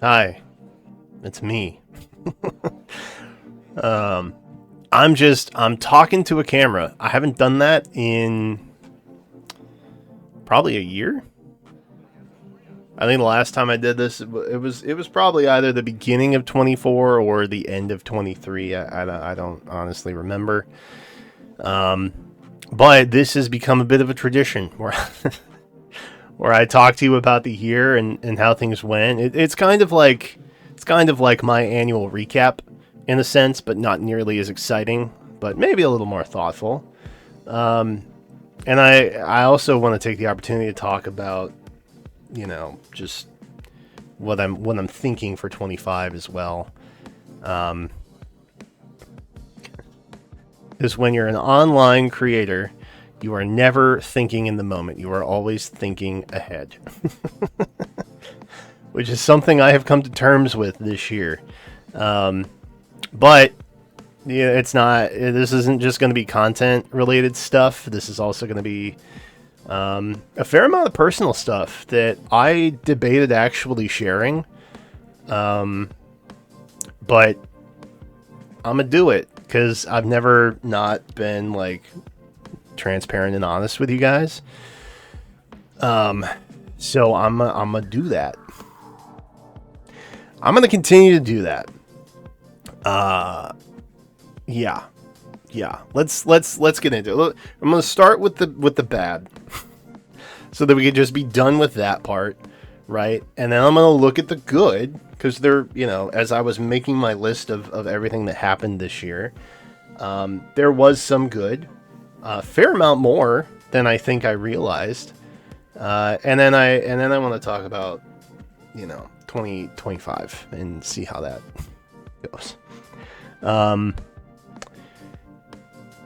Hi, it's me. um, I'm talking to a camera. I haven't done that in probably a year. I think the last time I did this, it was probably either the beginning of 24 or the end of 23. I don't honestly remember. Um, but this has become a bit of a tradition where where I talk to you about the year and how things went. It's kind of like my annual recap in a sense, but not nearly as exciting, but maybe a little more thoughtful. Um, and I also want to take the opportunity to talk about just what I'm thinking for 25 as well. Um, is when you're an online creator, you are never thinking in the moment. You are always thinking ahead, which is something I have come to terms with this year. Um, but yeah, it's not. This isn't just going to be content related stuff. This is also going to be a fair amount of personal stuff that I debated actually sharing. But I'm gonna do it because I've never not been like transparent and honest with you guys. So I'm gonna do that. I'm gonna continue to do that. Uh, yeah, yeah. Let's get into it. I'm gonna start with the bad, so that we can just be done with that part, right? And then I'm gonna look at the good because as I was making my list of everything that happened this year, there was some good, a fair amount more than I think I realized. And then I want to talk about 2025 and see how that goes.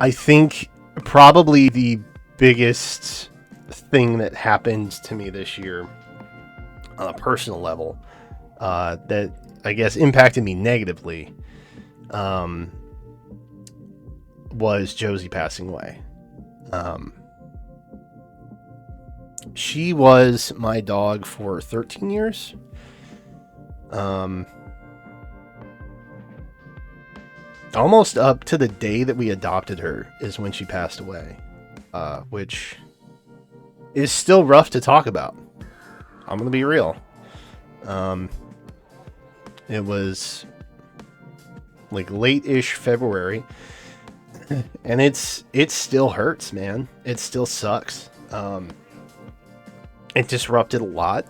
I think probably the biggest thing that happened to me this year on a personal level, that I guess impacted me negatively, was Josie passing away. She was my dog for 13 years. Almost up to the day that we adopted her is when she passed away, which is still rough to talk about. I'm gonna be real. It was like late-ish February, and it still hurts, man. It still sucks. It disrupted a lot.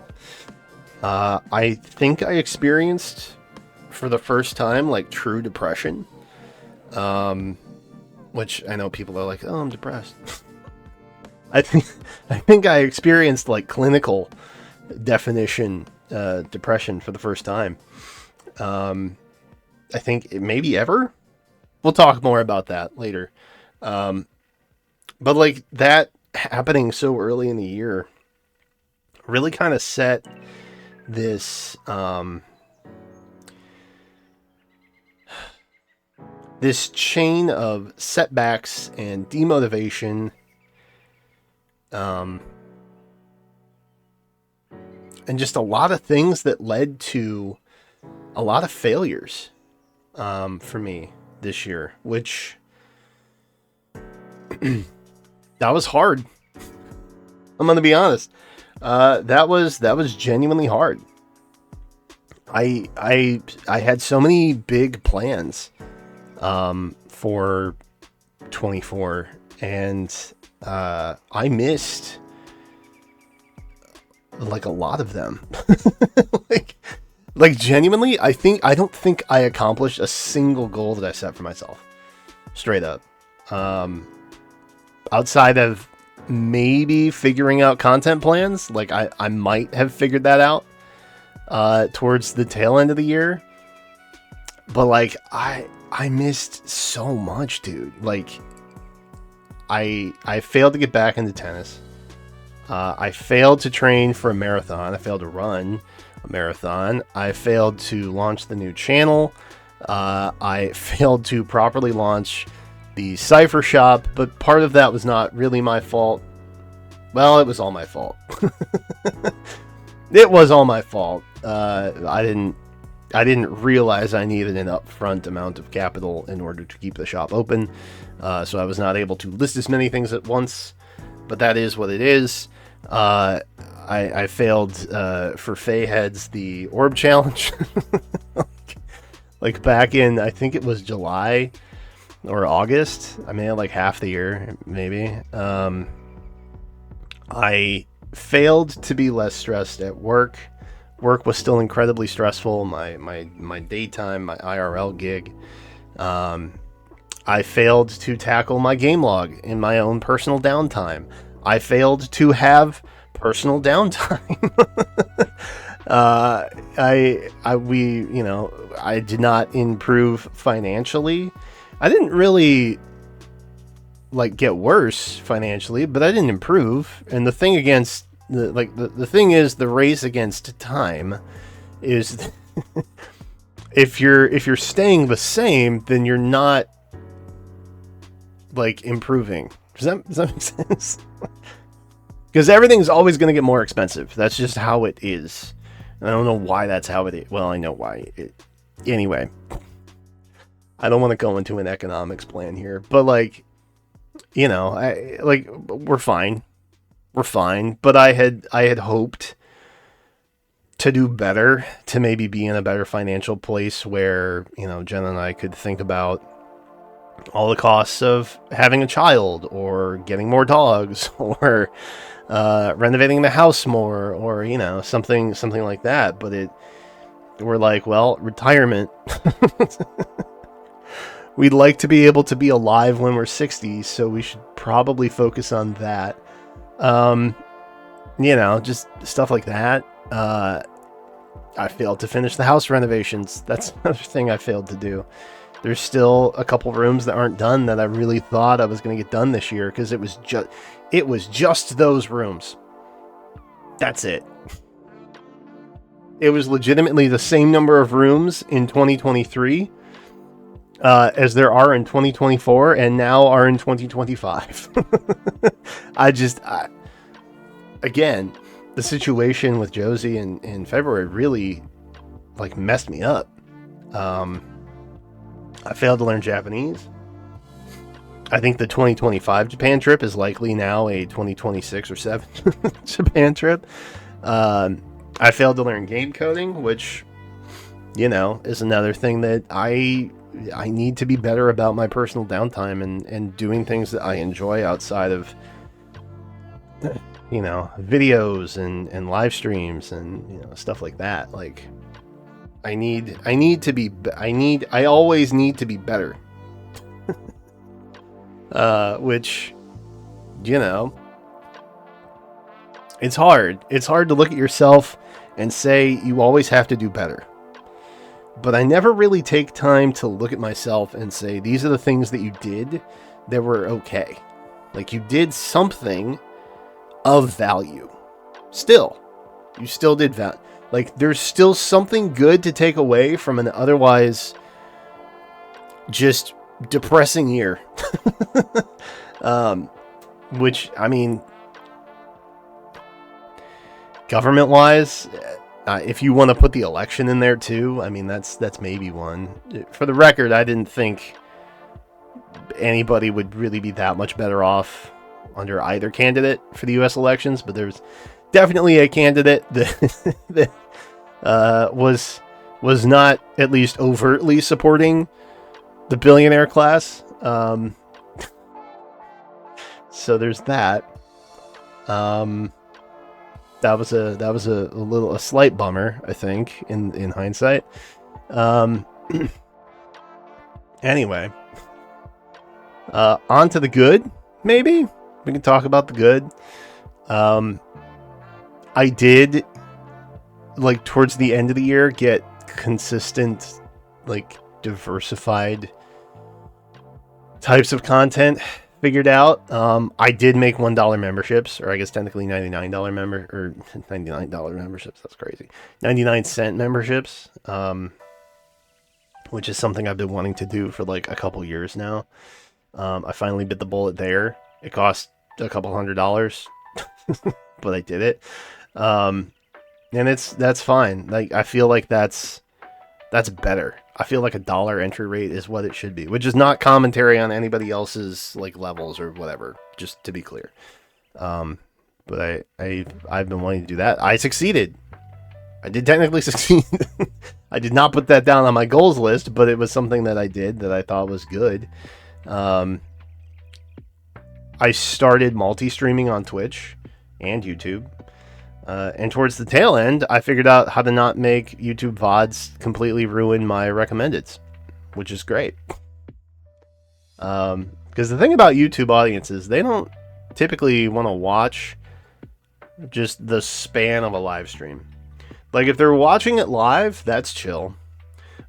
I think I experienced for the first time like true depression, which I know people are like, "Oh, I'm depressed." I think I experienced like clinical definition depression for the first time. I think maybe ever. We'll talk more about that later. But like that happening so early in the year really kind of set this this chain of setbacks and demotivation, and just a lot of things that led to a lot of failures for me this year, which that was hard. I'm gonna be honest. That was genuinely hard. I had so many big plans for 24, and I missed like a lot of them. like genuinely, I don't think I accomplished a single goal that I set for myself. Straight up. Outside of maybe figuring out content plans, like I might have figured that out towards the tail end of the year. But like I missed so much, dude. Like I failed to get back into tennis. I failed to train for a marathon. I failed to run a marathon. I failed to launch the new channel. I failed to properly launch the Cypher shop, but part of that was not really my fault. Well, it was all my fault. It was all my fault. I didn't realize I needed an upfront amount of capital in order to keep the shop open, so I was not able to list as many things at once, but that is what it is. I failed for Fey Heads the Orb Challenge, like back in, I think it was July or August. I mean, like half the year, maybe. I failed to be less stressed at work. Work was still incredibly stressful. My daytime, my IRL gig. I failed to tackle my game log in my own personal downtime. I failed to have personal downtime. I did not improve financially. I didn't really like get worse financially, but I didn't improve. And the thing against the thing is, the race against time is if you're staying the same, then you're not like improving. Does that make sense? Because everything's always going to get more expensive. That's just how it is. And I don't know why that's how it is. Well, I know why. Anyway, I don't want to go into an economics plan here, but like, you know, we're fine. We're fine. But I had hoped to do better, to maybe be in a better financial place where, you know, Jen and I could think about all the costs of having a child or getting more dogs or renovating the house more, or, you know, something like that. But we're like, well, retirement. We'd like to be able to be alive when we're 60, so we should probably focus on that. You know, just stuff like that. I failed to finish the house renovations. That's another thing I failed to do. There's still a couple rooms that aren't done that I really thought I was going to get done this year, because it was just those rooms. That's it. It was legitimately the same number of rooms in 2023 as there are in 2024 and now are in 2025. Again, the situation with Josie in February really like messed me up. I failed to learn Japanese. I think the 2025 Japan trip is likely now a 2026 or 7 Japan trip. I failed to learn game coding, which, you know, is another thing that I need to be better about my personal downtime and doing things that I enjoy outside of, you know, videos and live streams and, you know, stuff like that. Like, I always need to be better. Which, you know, it's hard. It's hard to look at yourself and say you always have to do better. But I never really take time to look at myself and say, these are the things that you did that were okay. Like, you did something of value. You still did that. Like, there's still something good to take away from an otherwise just depressing year. Which, I mean, government-wise, if you want to put the election in there too, I mean, that's maybe one. For the record, I didn't think anybody would really be that much better off under either candidate for the U.S. elections, but there's definitely a candidate that was not at least overtly supporting the billionaire class. So there's that. That was a slight bummer, I think, in hindsight. Anyway, on to the good. Maybe we can talk about the good. I did, like, towards the end of the year, get consistent, like, diversified types of content figured out. I did make $1 memberships, or I guess technically $99 $99 memberships. That's crazy. 99-cent memberships, which is something I've been wanting to do for like a couple years now. I finally bit the bullet there. It cost a couple $100, but I did it. and that's fine. Like, I feel like that's better. I feel like $1 entry rate is what it should be, which is not commentary on anybody else's like levels or whatever. Just to be clear. But I've been wanting to do that. I succeeded. I did technically succeed. I did not put that down on my goals list, but it was something that I did that I thought was good. I started multi-streaming on Twitch and YouTube. And towards the tail end, I figured out how to not make YouTube VODs completely ruin my recommendeds, which is great. Because the thing about YouTube audiences, they don't typically want to watch just the span of a live stream. Like, if they're watching it live, that's chill.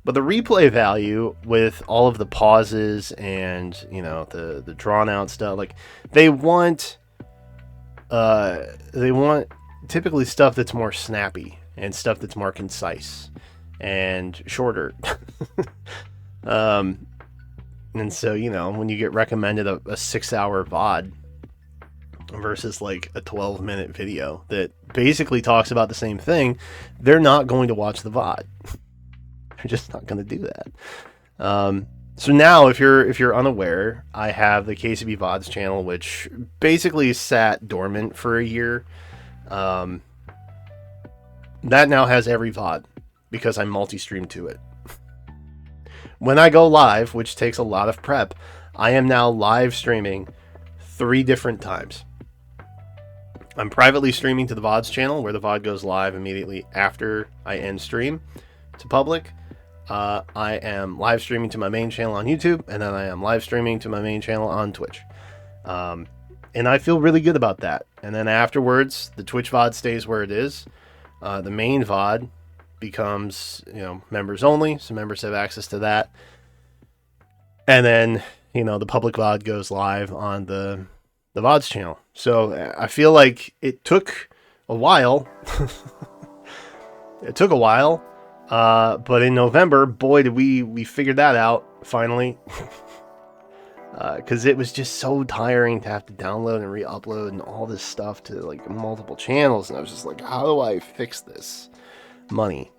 But the replay value with all of the pauses and, you know, the drawn out stuff, like, they want typically stuff that's more snappy and stuff that's more concise and shorter. And so, you know, when you get recommended a 6-hour VOD versus like a 12-minute video that basically talks about the same thing, they're not going to watch the VOD. They're just not going to do that. So now, if you're unaware, I have the KCB VODs channel, which basically sat dormant for a year. That now has every VOD because I multi-stream to it. When I go live, which takes a lot of prep, I am now live streaming 3 different times. I'm privately streaming to the VODs channel, where the VOD goes live immediately after I end stream to public. I am live streaming to my main channel on YouTube, and then I am live streaming to my main channel on Twitch. And I feel really good about that. And then afterwards, the Twitch VOD stays where it is. The main VOD becomes, you know, members only, so members have access to that. And then, you know, the public VOD goes live on the VODs channel. So I feel like it took a while. It took a while. But in November, boy, did we figured that out finally. Because it was just so tiring to have to download and re-upload and all this stuff to like multiple channels, and I was just like, how do I fix this? Money.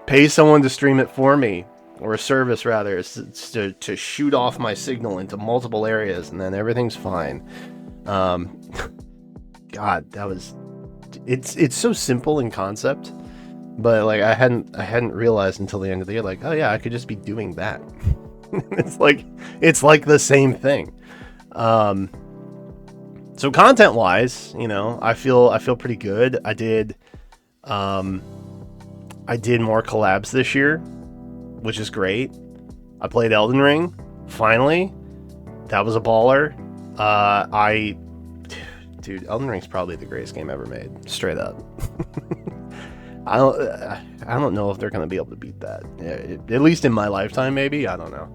Pay someone to stream it for me, or a service rather, to shoot off my signal into multiple areas, and then everything's fine. God, it's so simple in concept, but like I hadn't realized until the end of the year, like, oh yeah, I could just be doing that. it's like the same thing. So content wise, you know, I feel pretty good. I did more collabs this year, which is great. I played Elden Ring finally. That was a baller. Dude, Elden Ring's probably the greatest game ever made, straight up. I don't know if they're gonna be able to beat that. At least in my lifetime, maybe. I don't know.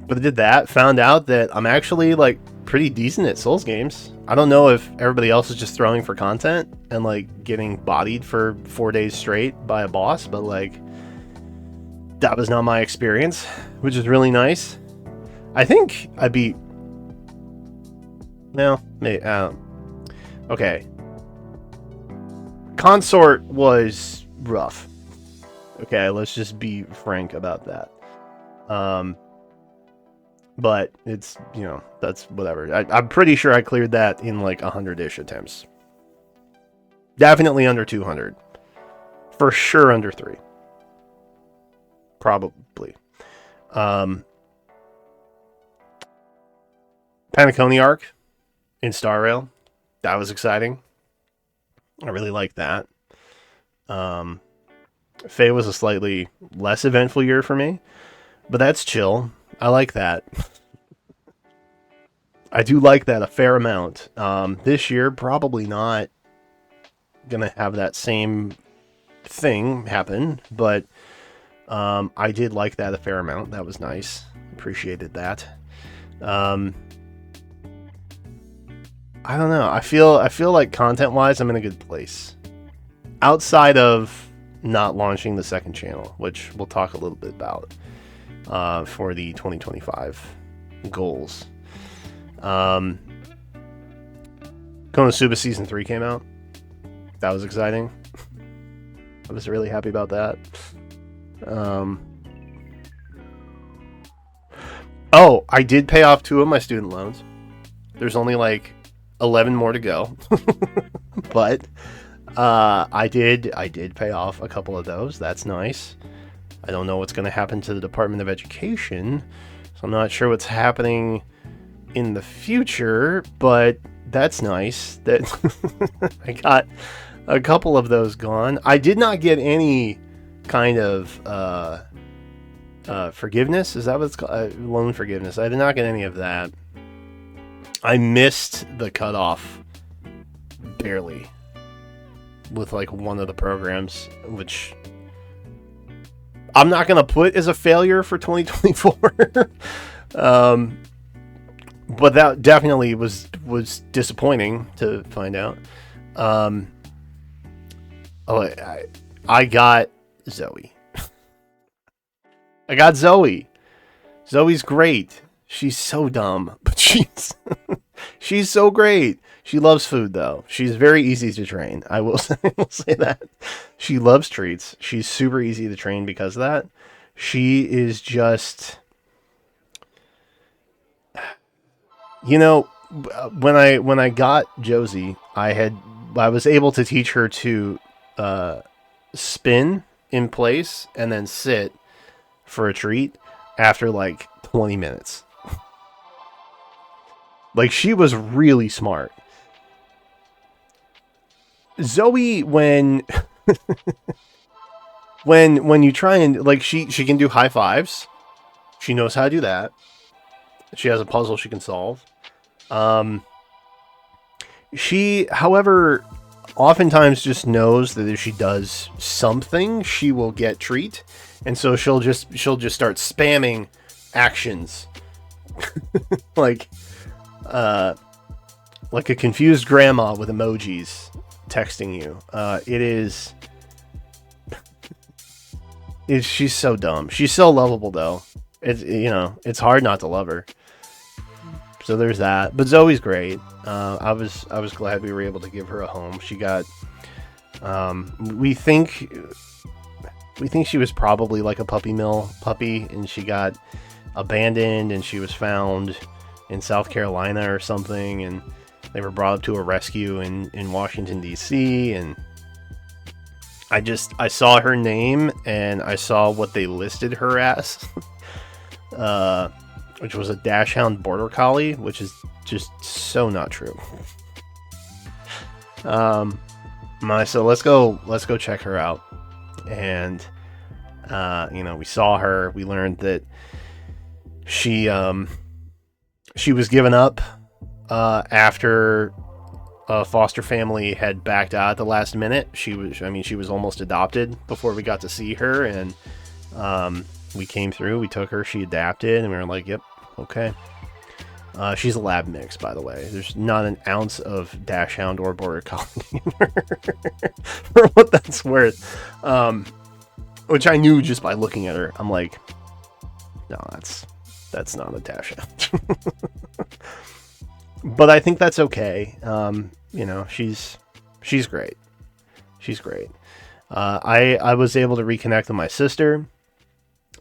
But I did that. Found out that I'm actually like pretty decent at Souls games. I don't know if everybody else is just throwing for content and like getting bodied for 4 days straight by a boss, but like that was not my experience, which is really nice. I think I beat. No, maybe. Okay. Consort was rough. Okay, let's just be frank about that. But it's, you know, that's whatever. I'm pretty sure I cleared that in like 100-ish attempts. Definitely under 200. For sure under 3. Probably. Panaconi arc in Star Rail. That was exciting. I really liked that. Faye was a slightly less eventful year for me, but that's chill. I like that. I do like that a fair amount. This year, probably not gonna have that same thing happen, but I did like that a fair amount. That was nice. Appreciated that. I don't know. I feel like content-wise, I'm in a good place. Outside of not launching the second channel, which we'll talk a little bit about for the 2025 goals. Konosuba Season 3 came out. That was exciting. I was really happy about that. Oh, I did pay off 2 of my student loans. There's only like 11 more to go. But I did pay off a couple of those. That's nice. I don't know what's going to happen to the Department of Education, so I'm not sure what's happening in the future, but that's nice that I got a couple of those gone. I did not get any kind of forgiveness. Is that what it's called? Loan forgiveness. I did not get any of that. I missed the cutoff barely with like one of the programs, which I'm not going to put as a failure for 2024. But that definitely was disappointing to find out. I got Zoe. I got Zoe. Zoe's great. She's so dumb, but she's so great. She loves food, though. She's very easy to train. I will say that. She loves treats. She's super easy to train because of that. She is just... You know, when I got Josie, I was able to teach her to spin in place and then sit for a treat after like 20 minutes. Like, she was really smart. Zoe, when when you try and, like, she can do high fives. She knows how to do that. She has a puzzle she can solve. She, however, oftentimes just knows that if she does something, she will get treat, and so she'll just start spamming actions, like a confused grandma with emojis texting you. She's so dumb. She's so lovable, though. It's hard not to love her. So there's that. But Zoe's great. I was glad we were able to give her a home. She got we think she was probably like a puppy mill puppy, and she got abandoned, and she was found in South Carolina or something, and they were brought up to a rescue in Washington, D.C., and I saw her name, and I saw what they listed her as. Which was a Dachshund Border Collie, which is just so not true. So let's go check her out. And we saw her. We learned that she was given up after a foster family had backed out at the last minute. She was almost adopted before we got to see her, and we came through. We took her. She adapted, and we were like, "Yep, okay." She's a lab mix, by the way. There's not an ounce of Dachshund or Border Collie in her, for what that's worth. Which I knew just by looking at her. I'm like, no, that's not a Dachshund. But I think that's okay. She's great. She's great. I was able to reconnect with my sister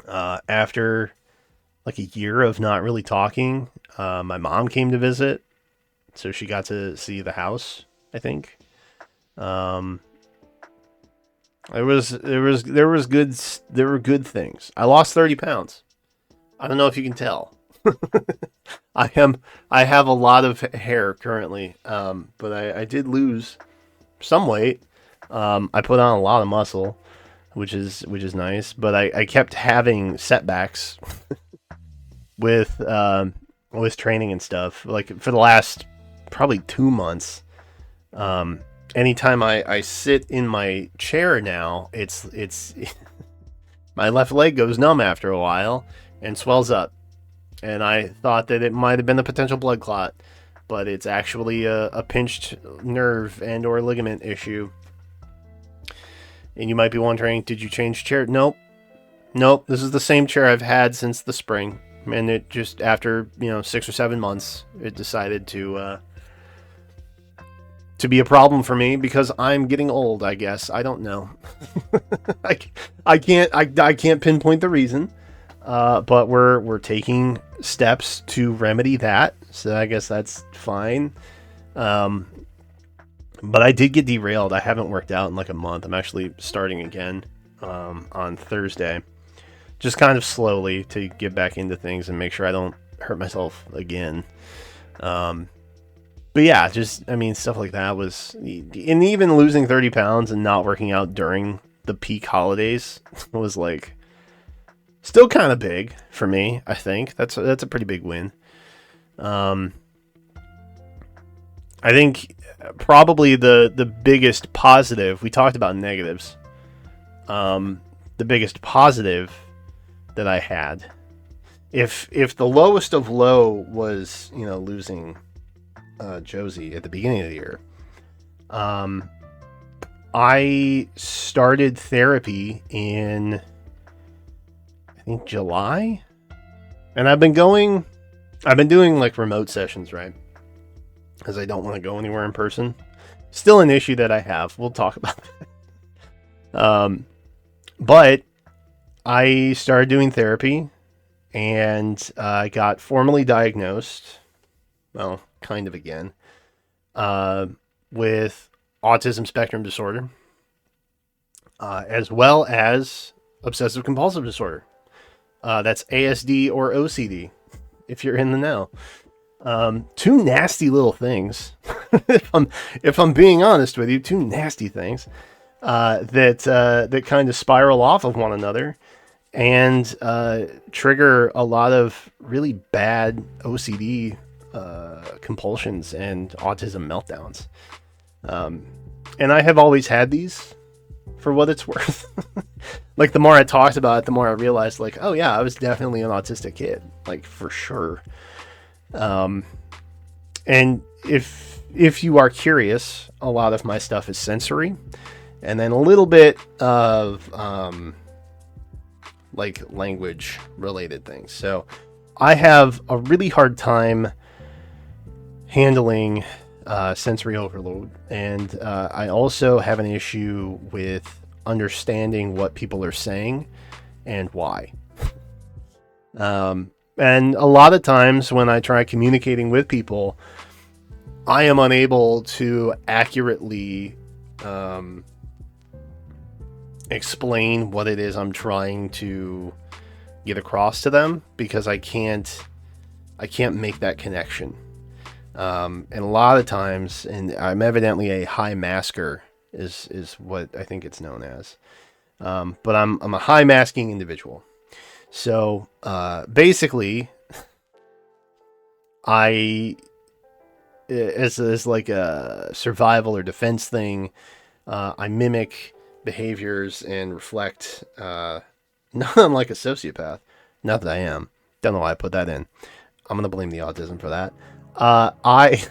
after like a year of not really talking. My mom came to visit, so she got to see the house, I think. There were good things. I lost 30 pounds. I don't know if you can tell. I have a lot of hair currently, but I did lose some weight. I put on a lot of muscle, which is nice, but I kept having setbacks with training and stuff. Like for the last probably 2 months, anytime I sit in my chair now, it's my left leg goes numb after a while and swells up. And I thought that it might have been a potential blood clot, but it's actually a pinched nerve and or ligament issue. And you might be wondering, did you change chair? Nope. This is the same chair I've had since the spring. And it just, after 6 or 7 months, it decided to to be a problem for me because I'm getting old, I guess. I don't know. I can't pinpoint the reason. But we're taking steps to remedy that. So I guess that's fine. But I did get derailed. I haven't worked out in like a month. I'm actually starting again on Thursday. Just kind of slowly to get back into things and make sure I don't hurt myself again. But yeah, just, I mean, stuff like that was... And even losing 30 pounds and not working out during the peak holidays was like... Still kind of big for me, I think. That's a pretty big win. I think probably the biggest positive... We talked about negatives. The biggest positive that I had... If the lowest of low was, you know, losing Josie at the beginning of the year, I started therapy in, I think, July, and I've been doing like remote sessions, right? Because I don't want to go anywhere in person. Still an issue that I have. We'll talk about that. But I started doing therapy. And I got formally diagnosed, well, kind of again, with autism spectrum disorder, as well as obsessive compulsive disorder. That's ASD or OCD, if you're in the know. Two nasty little things, if I'm being honest with you, two nasty things that kind of spiral off of one another. And trigger a lot of really bad OCD compulsions and autism meltdowns. And I have always had these, for what it's worth. Like, the more I talked about it, the more I realized, like, oh yeah, I was definitely an autistic kid, like, for sure. And if you are curious, a lot of my stuff is sensory, and then a little bit of like language related things. So I have a really hard time handling sensory overload, and I also have an issue with understanding what people are saying and why. And a lot of times when I try communicating with people, I am unable to accurately explain what it is I'm trying to get across to them, because I can't make that connection. And a lot of times, and I'm evidently a high masker is what I think it's known as. But I'm a high masking individual. So basically, as like a survival or defense thing, I mimic behaviors and reflect, not unlike a sociopath. Not that I am. Don't know why I put that in. I'm gonna blame the autism for that. I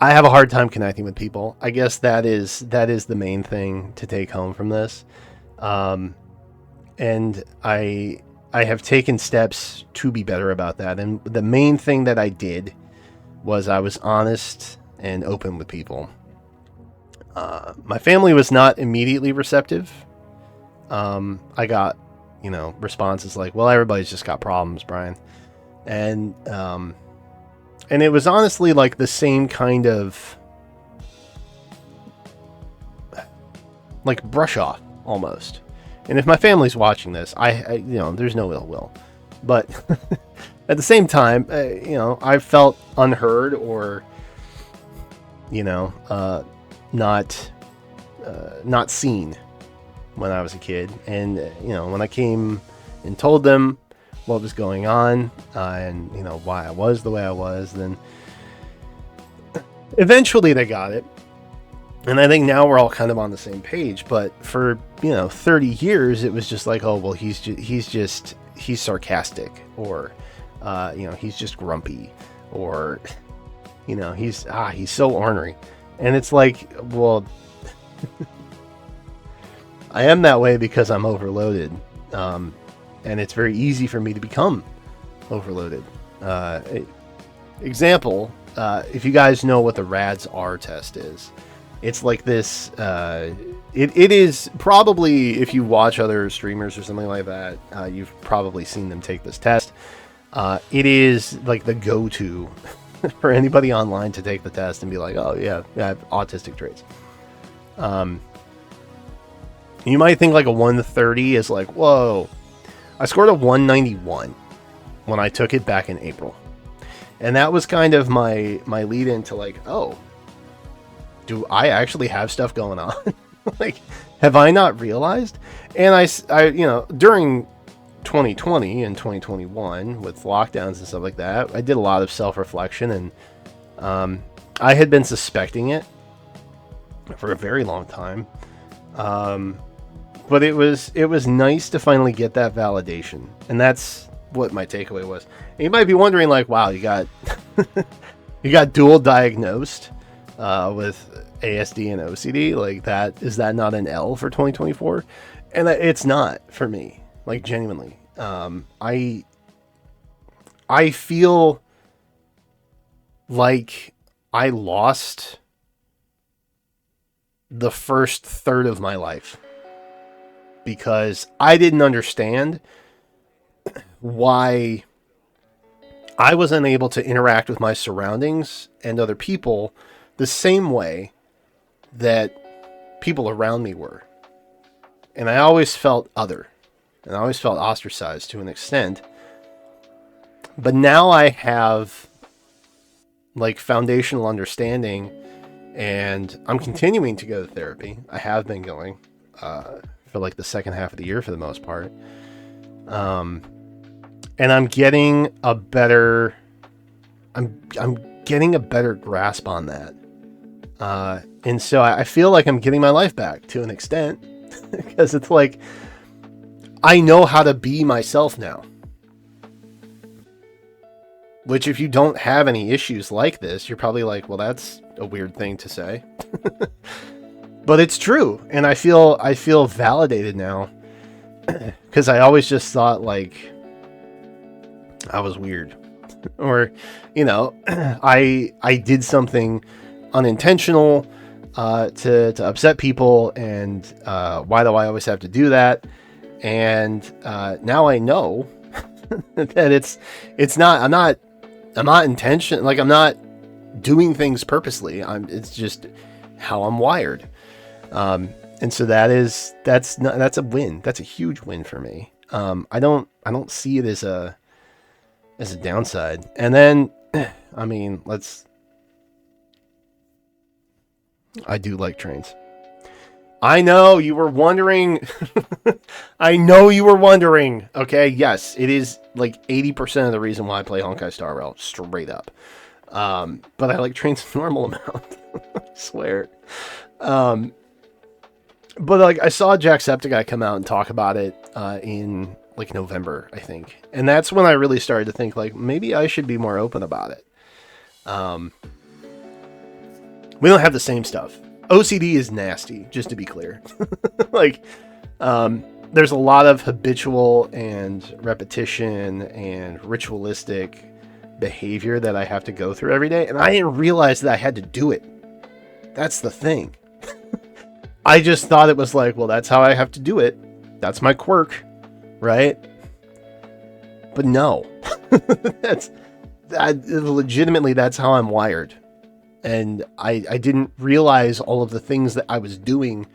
have a hard time connecting with people. I guess that is the main thing to take home from this. And I have taken steps to be better about that. And the main thing that I did was I was honest and open with people. My family was not immediately receptive. I got, responses like, well, everybody's just got problems, Brian. And it was honestly like the same kind of like brush off almost. And if my family's watching this, I there's no ill will, but at the same time, I felt unheard or, not seen when I was a kid. And, when I came and told them what was going on, and, why I was the way I was, then eventually they got it. And I think now we're all kind of on the same page. But for, 30 years, it was just like, oh, well, he's sarcastic, or, he's just grumpy, or, he's so ornery. And it's like, well, I am that way because I'm overloaded. And it's very easy for me to become overloaded. example, if you guys know what the RADS-R test is, it's like this. It is probably, if you watch other streamers or something like that, you've probably seen them take this test. It is like the go-to for anybody online to take the test and be like, oh yeah, I have autistic traits. You might think like a 130 is like, whoa. I scored a 191 when I took it back in April. And that was kind of my lead into like, oh, do I actually have stuff going on? Like, have I not realized? And I, you know, during 2020 and 2021 with lockdowns and stuff like that, I did a lot of self-reflection, and I had been suspecting it for a very long time. But it was nice to finally get that validation, and that's what my takeaway was. And you might be wondering, like, wow, you got you got dual diagnosed with ASD and OCD. Like, that is that not an L for 2024? And it's not for me. Like, genuinely, I feel like I lost the first third of my life because I didn't understand why I was unable to interact with my surroundings and other people the same way that people around me were. And I always felt other, and I always felt ostracized to an extent. But now I have like foundational understanding, and I'm continuing to go to therapy. I have been going for like the second half of the year for the most part. And I'm getting a better grasp on that. And so I feel like I'm getting my life back to an extent because it's like I know how to be myself now. Which, if you don't have any issues like this, you're probably like, well, that's a weird thing to say. But it's true, and I feel validated now because I always just thought like I was weird, or you know, I did something unintentional to upset people, and why do I always have to do that? And now I know that it's not. I'm not like I'm not doing things purposely. It's just how I'm wired. And so that's a win. That's a huge win for me. I don't see it as a downside. And then, I mean, I do like trains. I know you were wondering. I know you were wondering. Okay, yes, it is like 80% of the reason why I play Honkai Star Rail, straight up. But I like trains a normal amount. I swear. But like I saw Jacksepticeye come out and talk about it in like November, I think, and that's when I really started to think like maybe I should be more open about it. We don't have the same stuff. OCD is nasty, just to be clear. Like, there's a lot of habitual and repetition and ritualistic behavior that I have to go through every day, and I didn't realize that I had to do it. That's the thing. I just thought it was like, well, that's how I have to do it. That's my quirk, right? But no. Legitimately, that's how I'm wired. And I didn't realize all of the things that I was doing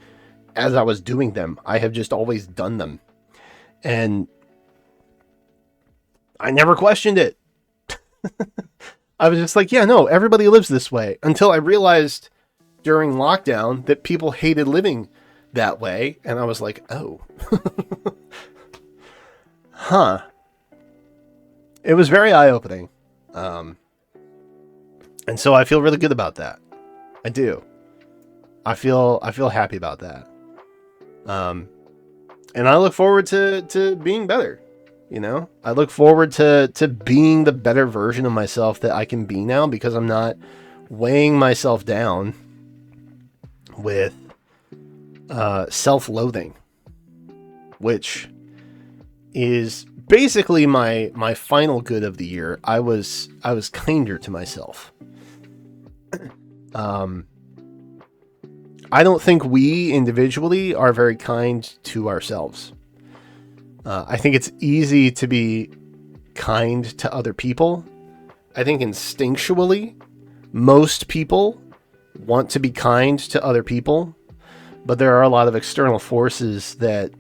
as I was doing them. I have just always done them. And I never questioned it. I was just like, yeah, no, everybody lives this way. Until I realized during lockdown that people hated living that way. And I was like, oh. Huh. It was very eye-opening. And so I feel really good about that. I do. I feel happy about that. And I look forward to being better. You know, I look forward to being the better version of myself that I can be now, because I'm not weighing myself down with self-loathing, which is basically my final good of the year, I was kinder to myself. I don't think we individually are very kind to ourselves. I think it's easy to be kind to other people. I think instinctually, most people want to be kind to other people, but there are a lot of external forces that,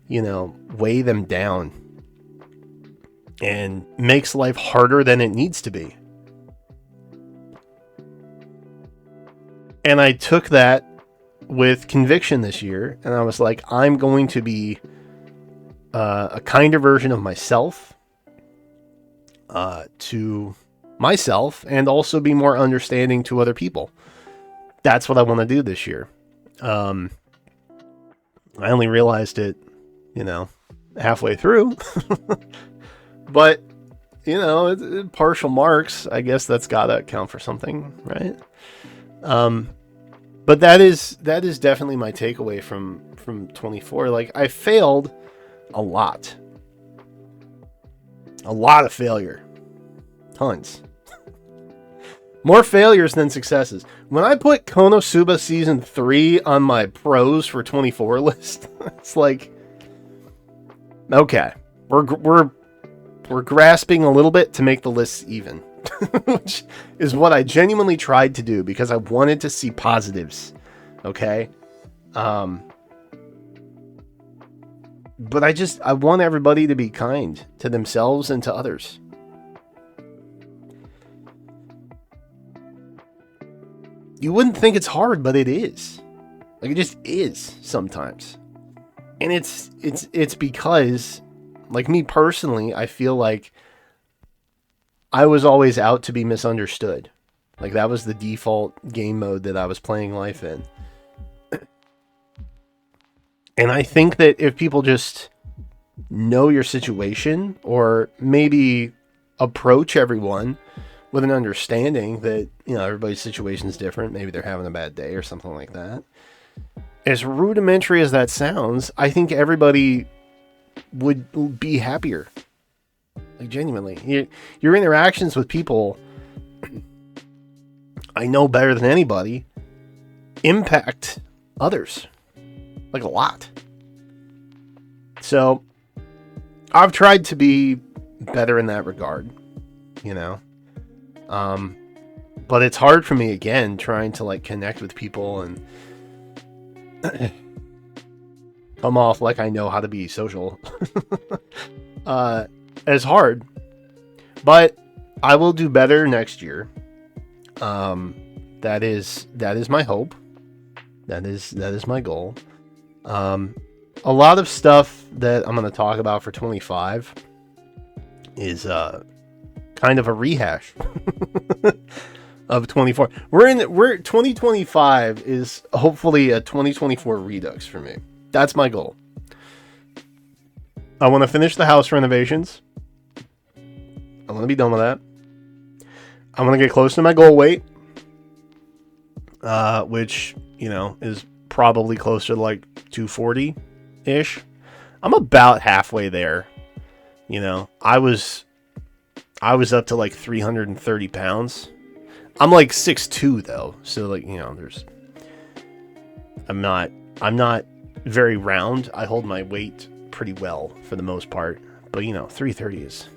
weigh them down and makes life harder than it needs to be. And I took that with conviction this year, and I was like, I'm going to be a kinder version of myself to myself, and also be more understanding to other people. That's what I want to do this year. I only realized it, halfway through. But, partial marks, I guess that's got to count for something, right? But that is definitely my takeaway from 24. Like, I failed a lot of failure, tons, more failures than successes. When I put Konosuba season 3 on my pros for 24 list, it's like, okay, we're grasping a little bit to make the lists even, which is what I genuinely tried to do because I wanted to see positives. Okay. But I want everybody to be kind to themselves and to others. You wouldn't think it's hard, but it is. Like, it just is sometimes. And it's because, like, me personally, I feel like I was always out to be misunderstood. Like, that was the default game mode that I was playing life in. And I think that if people just know your situation, or maybe approach everyone with an understanding that, everybody's situation is different. Maybe they're having a bad day or something like that. As rudimentary as that sounds, I think everybody would be happier. Like, genuinely. Your interactions with people, I know better than anybody, impact others. Like, a lot. So, I've tried to be better in that regard, but it's hard for me, again, trying to, like, connect with people and come off like I know how to be social. It's hard, but I will do better next year. That is my hope. That is my goal. A lot of stuff that I'm going to talk about for 25 is kind of a rehash of 24. 2025 is hopefully a 2024 redux for me. That's my goal. I want to finish the house renovations. I want to be done with that. I want to get close to my goal weight, which, is probably closer to like 240-ish. I'm about halfway there. I was up to like 330 pounds. I'm like 6'2" though. So, like, I'm not very round. I hold my weight pretty well for the most part, but 330 is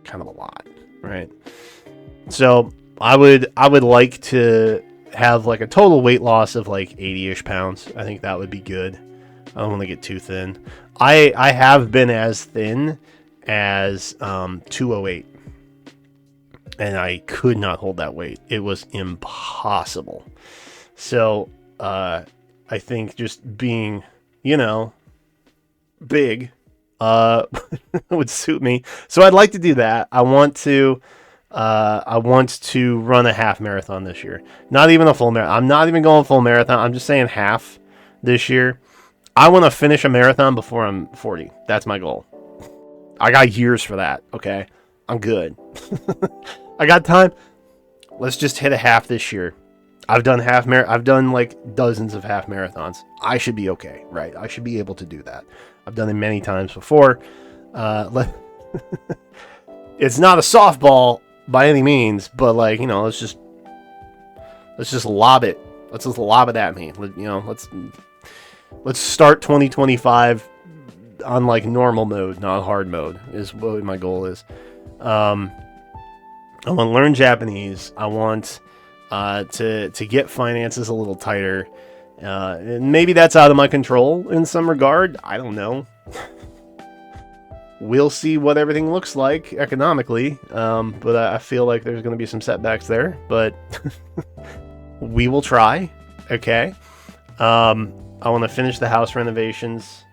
kind of a lot, right? So I would like to have like a total weight loss of like 80-ish pounds. I think that would be good. I don't want to get too thin. I have been as thin as 208, and I could not hold that weight. It was impossible. So I think just being, big would suit me. So I'd like to do that. I want to run a half marathon this year. Not even a full marathon. I'm not even going full marathon. I'm just saying half this year. I want to finish a marathon before I'm 40. That's my goal. I got years for that, okay? I'm good. I got time. Let's just hit a half this year. I've done like dozens of half marathons. I should be okay, right? I should be able to do that. I've done it many times before. It's not a softball by any means, but like, let's just lob it. Let's just lob it at me. Let's start 2025 on like normal mode, not hard mode, is what my goal is. I want to learn Japanese. I want to get finances a little tighter. And maybe that's out of my control in some regard. I don't know. We'll see what everything looks like economically. But I feel like there's going to be some setbacks there. But we will try. Okay. I want to finish the house renovations.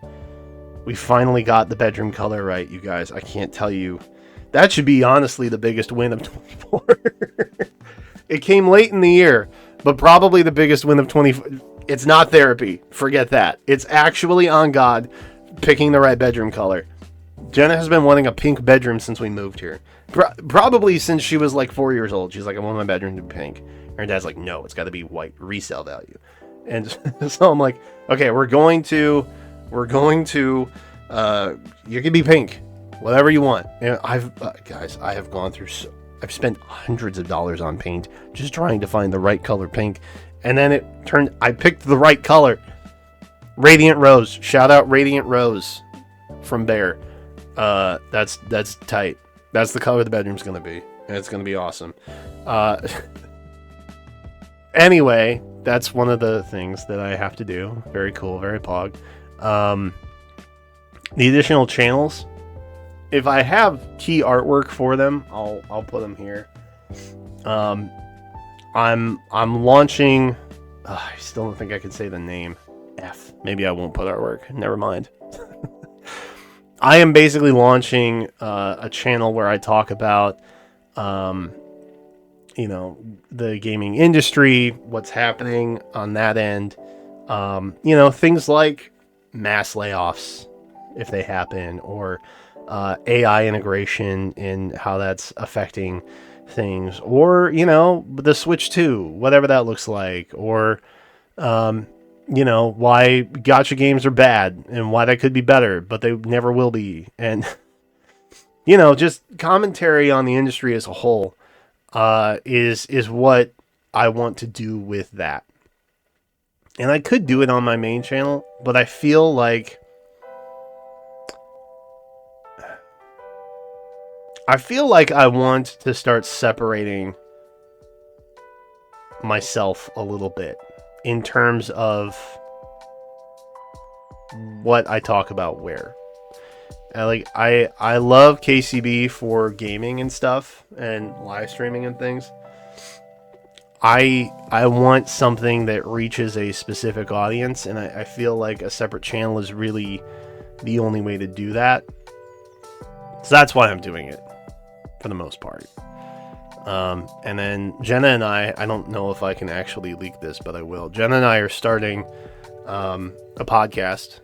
We finally got the bedroom color right, you guys. I can't tell you. That should be honestly the biggest win of 24. It came late in the year, but probably the biggest win of 24. It's not therapy. Forget that. It's actually on God picking the right bedroom color. Jenna has been wanting a pink bedroom since we moved here. Probably since she was like 4 years old. She's like, I want my bedroom to be pink. Her dad's like, no, it's got to be white, resale value. And so I'm like, okay, we're going to, you can be pink, whatever you want. And guys, I have gone through, I've spent hundreds of dollars on paint just trying to find the right color pink. And then I picked the right color. Radiant Rose. Shout out Radiant Rose from Bear. That's tight. That's the color the bedroom's going to be. And it's going to be awesome. Anyway, that's one of the things that I have to do. Very cool, very pog. The additional channels, if I have key artwork for them, I'll put them here. I'm launching. I still don't think I can say the name. Maybe I won't put artwork. Never mind. I am basically launching a channel where I talk about, the gaming industry, what's happening on that end. Things like mass layoffs, if they happen, or AI integration and how that's affecting things, or the Switch 2, whatever that looks like, or why gacha games are bad and why they could be better, but they never will be, and just commentary on the industry as a whole is what I want to do with that. And I could do it on my main channel, but I feel like I want to start separating myself a little bit in terms of what I talk about where. I love KCB for gaming and stuff and live streaming and things. I want something that reaches a specific audience, and I feel like a separate channel is really the only way to do that. So that's why I'm doing it, for the most part. And then Jenna and I don't know if I can actually leak this, but I will. Jenna and I are starting a podcast.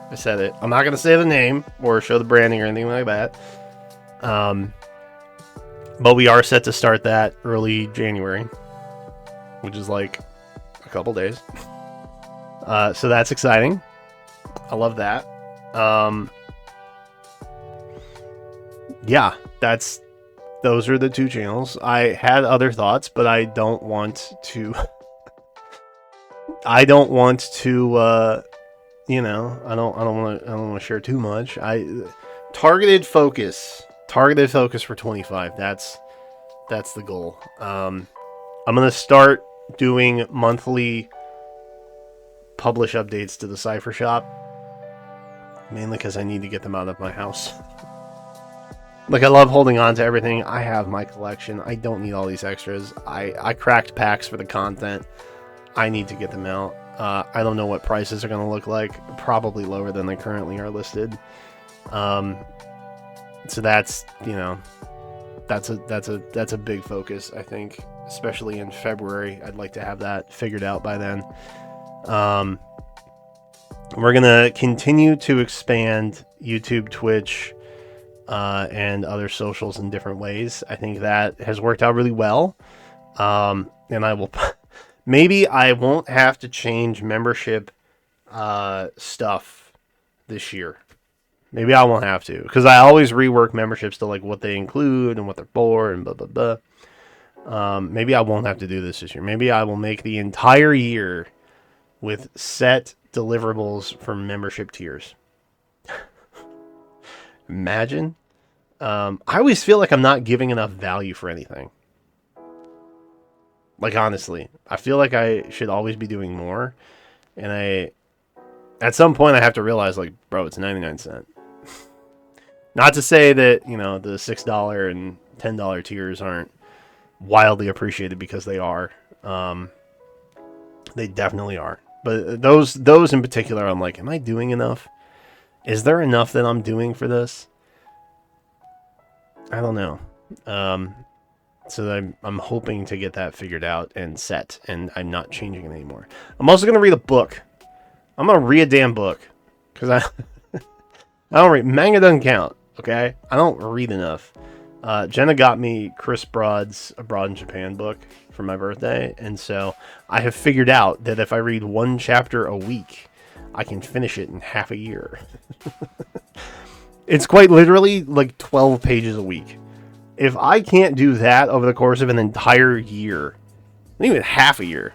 I said it. I'm not going to say the name or show the branding or anything like that. But we are set to start that early January, which is like a couple days. So that's exciting. I love that. Yeah, those are the two channels. I had other thoughts, but I don't want to I don't want to share too much. Targeted focus for 25. That's the goal. I'm going to start doing monthly publish updates to the Cypher Shop, mainly because I need to get them out of my house. Like, I love holding on to everything. I have my collection. I don't need all these extras. I cracked packs for the content. I need to get them out. I don't know what prices are going to look like. Probably lower than they currently are listed. So that's a big focus, I think, especially in February. I'd like to have that figured out by then. We're going to continue to expand YouTube, Twitch, and other socials in different ways. I think that has worked out really well. And maybe I won't have to change membership stuff this year. Maybe I won't have to, because I always rework memberships to like what they include and what they're for and blah blah blah. Maybe I won't have to do this year. Maybe I will make the entire year with set deliverables for membership tiers. Imagine. I always feel like I'm not giving enough value for anything. Like, honestly, I feel like I should always be doing more. And at some point, I have to realize, like, bro, it's 99¢. Not to say that, you know, the $6 and $10 tiers aren't wildly appreciated, because they are. They definitely are. But those in particular, I'm like, am I doing enough? Is there enough that I'm doing for this? I don't know. So I'm hoping to get that figured out and set, and I'm not changing it anymore. I'm also going to read a book. I'm going to read a damn book. Because I don't read. Manga doesn't count, okay? I don't read enough. Jenna got me Chris Broad's Abroad in Japan book for my birthday, and so I have figured out that if I read one chapter a week, I can finish it in half a year. It's quite literally like 12 pages a week. If I can't do that over the course of an entire year, not even half a year,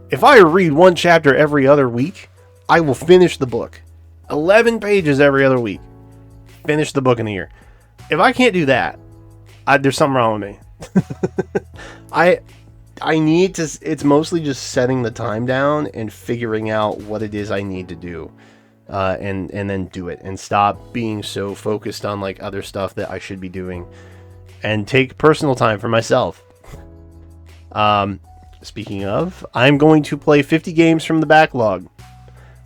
if I read one chapter every other week, I will finish the book. 11 pages every other week. Finish the book in a year. If I can't do that, there's something wrong with me. I need to, it's mostly just setting the time down and figuring out what it is I need to do. And then do it, and stop being so focused on like other stuff that I should be doing, and take personal time for myself. Speaking of, I'm going to play 50 games from the backlog.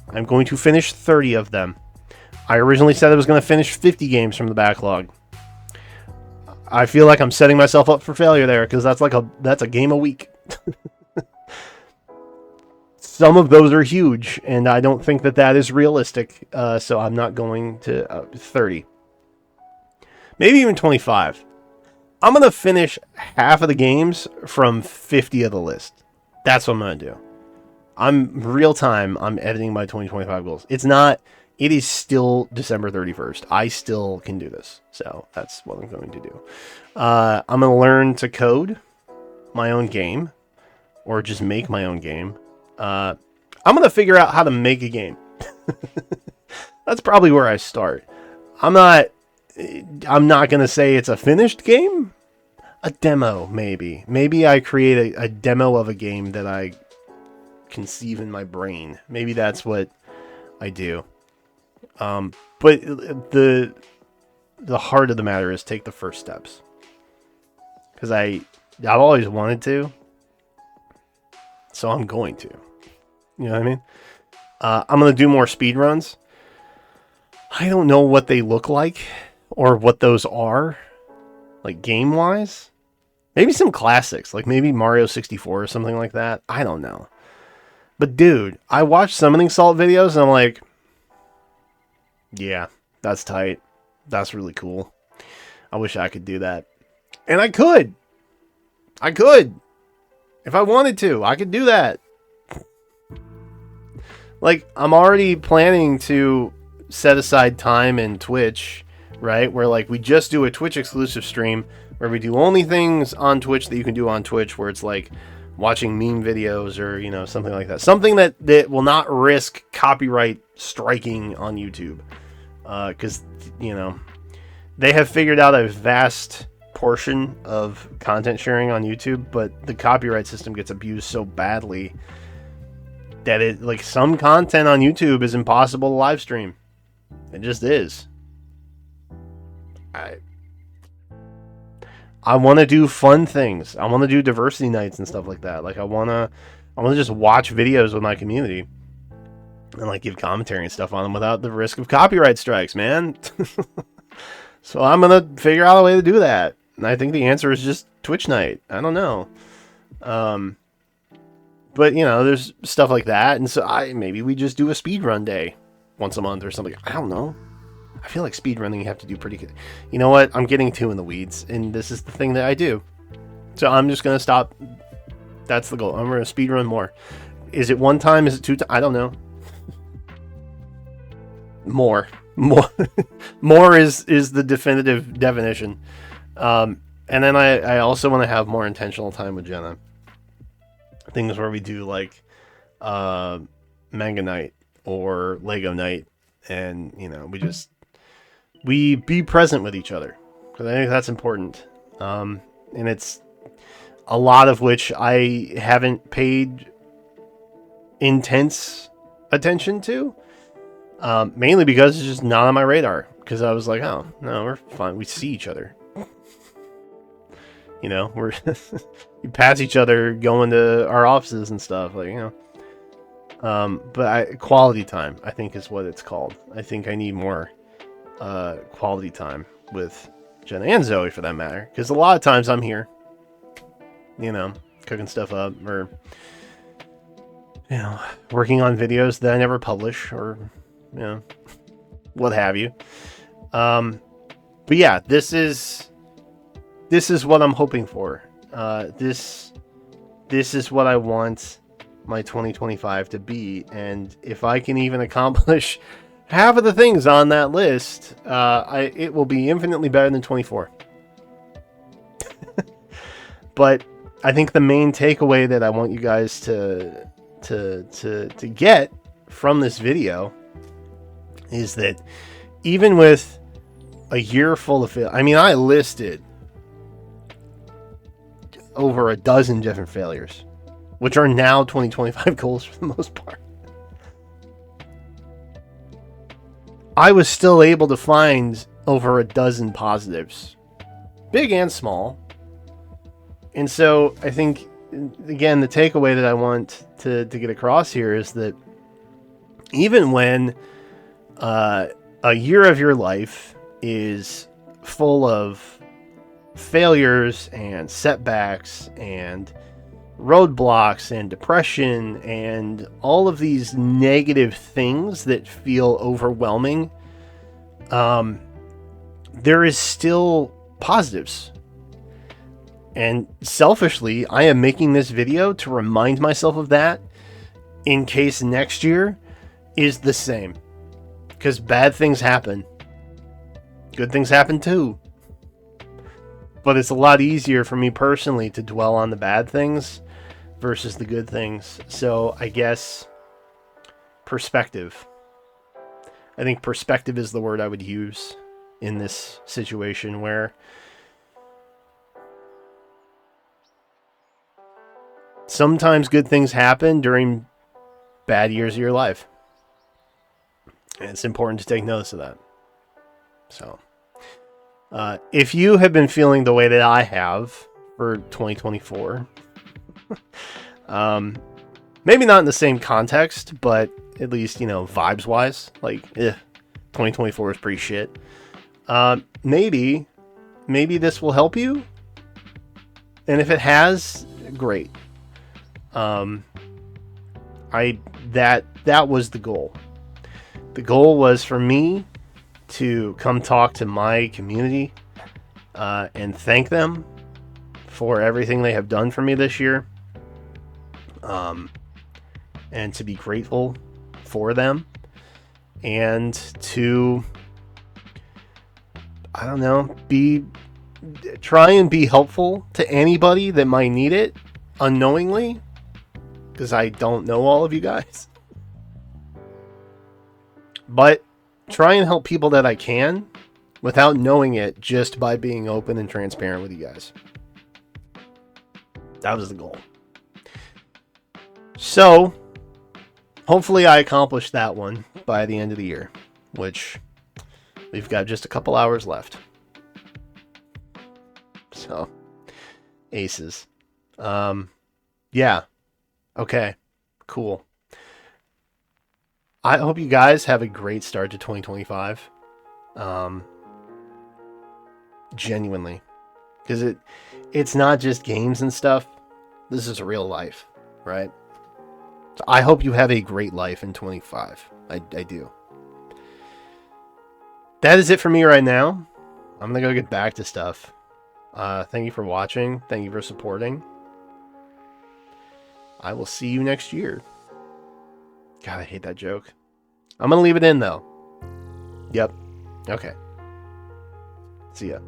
I'm going to finish 30 of them. I originally said I was going to finish 50 games from the backlog. I feel like I'm setting myself up for failure there, because that's a game a week. Some of those are huge, and I don't think that is realistic, so I'm not going to 30. Maybe even 25. I'm going to finish half of the games from 50 of the list. That's what I'm going to do. I'm editing my 2025 goals. It is still December 31st. I still can do this, so that's what I'm going to do. I'm going to learn to code my own game, or just make my own game. I'm going to figure out how to make a game. That's probably where I start. I'm not going to say it's a finished game. A demo, maybe. Maybe I create a demo of a game that I conceive in my brain. Maybe that's what I do. But the heart of the matter is take the first steps. Because I've always wanted to. So I'm going to. You know what I mean? I'm going to do more speedruns. I don't know what they look like, or what those are, like game-wise. Maybe some classics, like maybe Mario 64 or something like that. I don't know. But dude, I watched Summoning Salt videos, and I'm like, yeah, that's tight. That's really cool. I wish I could do that. And I could. If I wanted to, I could do that. Like, I'm already planning to set aside time in Twitch, right? Where, like, we just do a Twitch exclusive stream where we do only things on Twitch that you can do on Twitch, where it's like watching meme videos or, you know, something like that. Something that will not risk copyright striking on YouTube. Because, you know, they have figured out a vast portion of content sharing on YouTube, but the copyright system gets abused so badly that it, like, some content on YouTube is impossible to live stream. It just is. I want to do fun things. I want to do diversity nights and stuff like that. Like, I want to just watch videos with my community and, like, give commentary and stuff on them without the risk of copyright strikes, man. So I'm going to figure out a way to do that. And I think the answer is just Twitch night. I don't know. But, you know, there's stuff like that. And so maybe we just do a speedrun day once a month or something. I don't know. I feel like speedrunning you have to do pretty good. You know what? I'm getting too in the weeds, and this is the thing that I do. So I'm just going to stop. That's the goal. I'm going to speedrun more. Is it one time? Is it two times? I don't know. more, more, more is the definitive definition. And then I also want to have more intentional time with Jenna. Things where we do like manga night or Lego night, and you know, we be present with each other, because I think that's important. And it's a lot of which I haven't paid intense attention to, mainly because it's just not on my radar. Because I was like, oh no, we're fine. We see each other. You know, we're we pass each other going to our offices and stuff, like, you know. But quality time, I think, is what it's called. I think I need more quality time with Jenna and Zoe, for that matter, because a lot of times I'm here, you know, cooking stuff up, or you know, working on videos that I never publish, or you know, what have you. But yeah, this is what I'm hoping for. This is what I want my 2025 to be, and if I can even accomplish half of the things on that list, it will be infinitely better than 24. But I think the main takeaway that I want you guys to get from this video is that even with a year full of fail, I mean, I listed over a dozen different failures, which are now 2025 goals for the most part. I was still able to find over a dozen positives, big and small. And so I think, again, the takeaway that I want to get across here is that even when a year of your life is full of failures and setbacks and roadblocks and depression and all of these negative things that feel overwhelming, there is still positives. And selfishly, I am making this video to remind myself of that, in case next year is the same. Because bad things happen. Good things happen too. But it's a lot easier for me personally to dwell on the bad things versus the good things. So I guess perspective. I think perspective is the word I would use in this situation, where sometimes good things happen during bad years of your life. And it's important to take notice of that. So, if you have been feeling the way that I have for 2024, maybe not in the same context, but at least, you know, vibes wise, like, 2024 is pretty shit. Maybe this will help you. And if it has, great. That was the goal. The goal was for me to come talk to my community and thank them for everything they have done for me this year, and to be grateful for them, and to, I don't know, try and be helpful to anybody that might need it unknowingly, because I don't know all of you guys. But try and help people that I can without knowing it, just by being open and transparent with you guys. That was the goal. So, hopefully I accomplished that one by the end of the year, which we've got just a couple hours left. So, aces. Yeah. Okay. Cool. I hope you guys have a great start to 2025. Genuinely. Because it's not just games and stuff. This is real life, right? So I hope you have a great life in 25. I do. That is it for me right now. I'm going to go get back to stuff. Thank you for watching. Thank you for supporting. I will see you next year. God, I hate that joke. I'm going to leave it in, though. Yep. Okay. See ya.